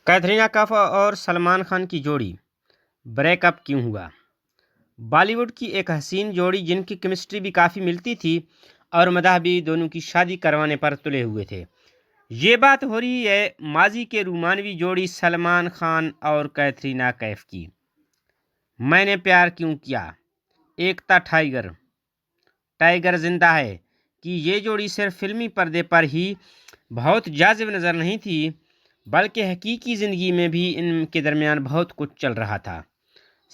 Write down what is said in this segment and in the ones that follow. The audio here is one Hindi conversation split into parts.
कैटरीना कैफ और सलमान खान की जोड़ी ब्रेकअप क्यों हुआ? बॉलीवुड की एक हसीन जोड़ी जिनकी केमिस्ट्री भी काफ़ी मिलती थी और मदाह भी दोनों की शादी करवाने पर तुले हुए थे। ये बात हो रही है माजी के रोमानवी जोड़ी सलमान खान और कैटरीना कैफ की। मैंने प्यार क्यों किया, एकता टाइगर टाइगर जिंदा है कि ये जोड़ी सिर्फ फिल्मी पर्दे पर ही बहुत जाजिब नज़र नहीं थी, बल्कि हकीकी ज़िंदगी में भी इनके दरमियान बहुत कुछ चल रहा था।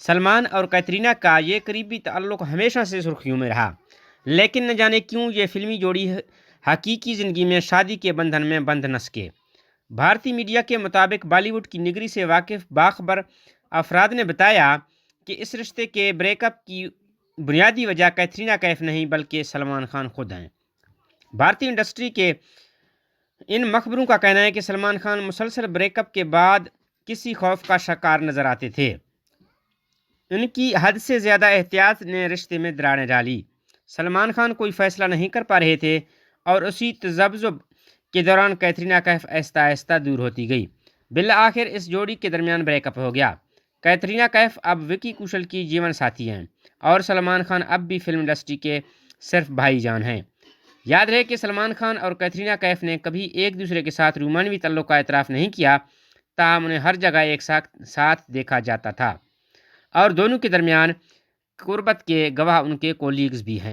सलमान और कैटरीना का ये करीबी ताल्लुक़ हमेशा से सुर्खियों में रहा, लेकिन न जाने क्यों ये फिल्मी जोड़ी हकीकी ज़िंदगी में शादी के बंधन में बंध न सके। भारतीय मीडिया के मुताबिक बॉलीवुड की निगरी से वाकिफ बाखबर अफराद ने बताया कि इस रिश्ते के ब्रेकअप की बुनियादी वजह कैटरीना कैफ नहीं बल्कि सलमान खान खुद हैं। भारतीय इंडस्ट्री के इन मखबरों का कहना है कि सलमान खान मुसलसल ब्रेकअप के बाद किसी खौफ का शिकार नजर आते थे। इनकी हद से ज़्यादा एहतियात ने रिश्ते में दरारें डाली। सलमान खान कोई फैसला नहीं कर पा रहे थे और उसी तज़ब्ज़ुब के दौरान कैटरीना कैफ आहिस्ता आहिस्ता दूर होती गई। बिल आखिर इस जोड़ी के दरमियान ब्रेकअप हो गया। कैटरीना कैफ अब विकी कौशल की जीवन साथी हैं और सलमान खान अब भी फिल्म इंडस्ट्री के सिर्फ भाईजान हैं। याद रहे कि सलमान खान और कैटरीना कैफ ने कभी एक दूसरे के साथ रोमानवी तल्लुक़ का एतराफ़ नहीं किया, ताहम उन्हें हर जगह एक साथ देखा जाता था और दोनों के दरमियान कुर्बत के गवाह उनके कोलीग्स भी हैं।